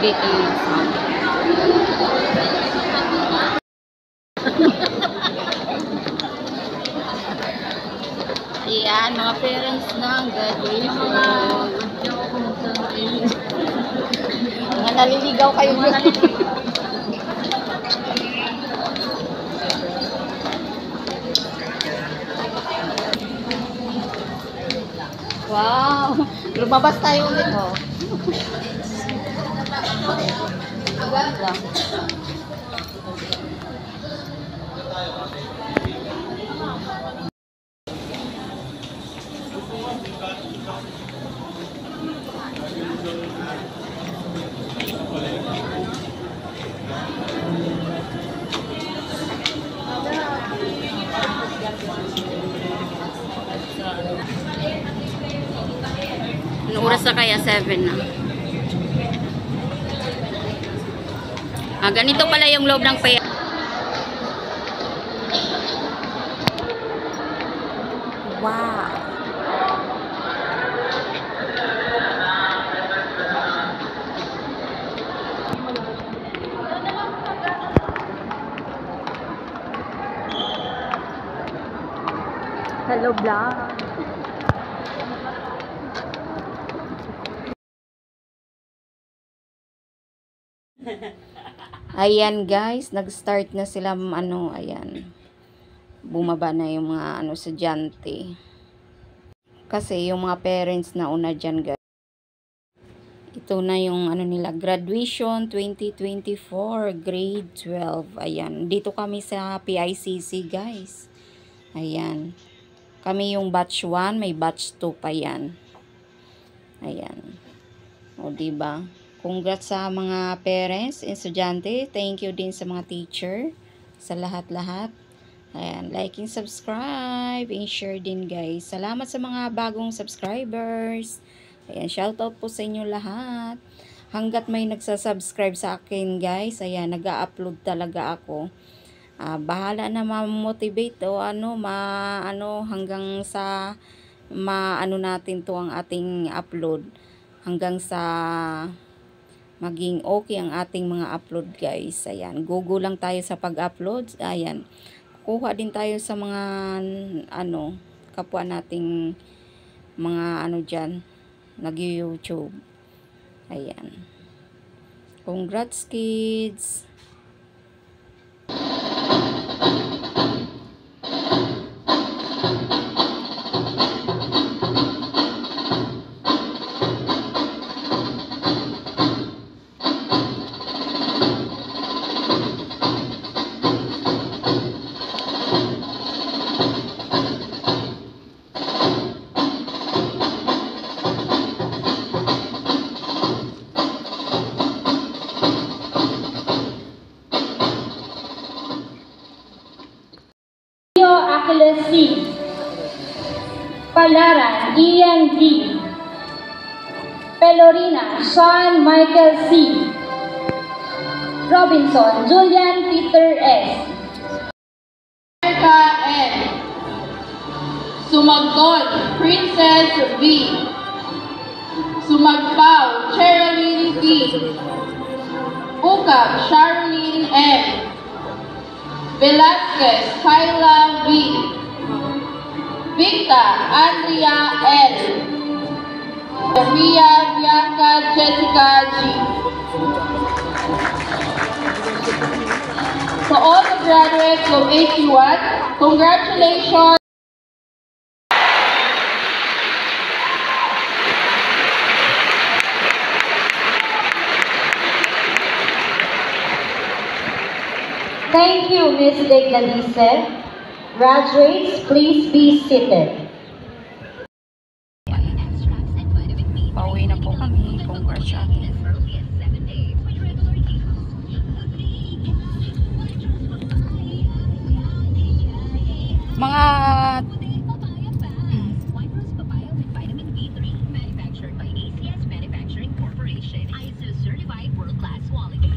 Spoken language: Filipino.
Bibigay kayo ng sound. Ayan, mga parents ng graduation. Mga naliligaw kayo. Wow! Lumabas tayo ulit, oh. Ganda. Anong oras na kaya? 7 na. Ganito pala yung loob ng paya. Wow! Hello vlog! Ayan guys, nag-start na sila ayan. Bumaba na yung mga estudyante. Kasi yung mga parents na una dyan guys. Ito na yung nila, graduation 2024, grade 12. Ayan, dito kami sa PICC guys. Ayan. Kami yung batch 1, may batch 2 pa yan. Ayan. O diba? Congrats sa mga parents, estudyante. Thank you din sa mga teacher. Sa lahat-lahat. Ayan, like and subscribe. And share din guys. Salamat sa mga bagong subscribers. Ayan, shoutout po sa inyo lahat. Hanggat may nagsasubscribe sa akin guys. Ayan, nag-a-upload talaga ako. Bahala na ma-motivate o hanggang sa natin to ang ating upload. Hanggang sa maging okay ang ating mga upload guys. Ayan, go lang tayo sa pag-upload. Ayan, kuha din tayo sa mga kapwa nating mga dyan, nag-YouTube. Ayan. Congrats kids! Achilles C. Palaran, Ian D. Pelorina, Sean Michael C. Robinson, Julian Peter S. Erica N. Sumagdol, Princess V. Sumagpaw, Cheryl V. Ukab, Charlene M. Velasquez, Kyla V. Victa, Andrea L. Sofia, Bianca, Jessica G. To all the graduates of AQ1, congratulations. Thank you, Ms. Deglalice. Graduates, please be seated. Pauwi na po kami. Congrats. Mga Manufactured by ACS Manufacturing Corporation, ISO certified world-class quality.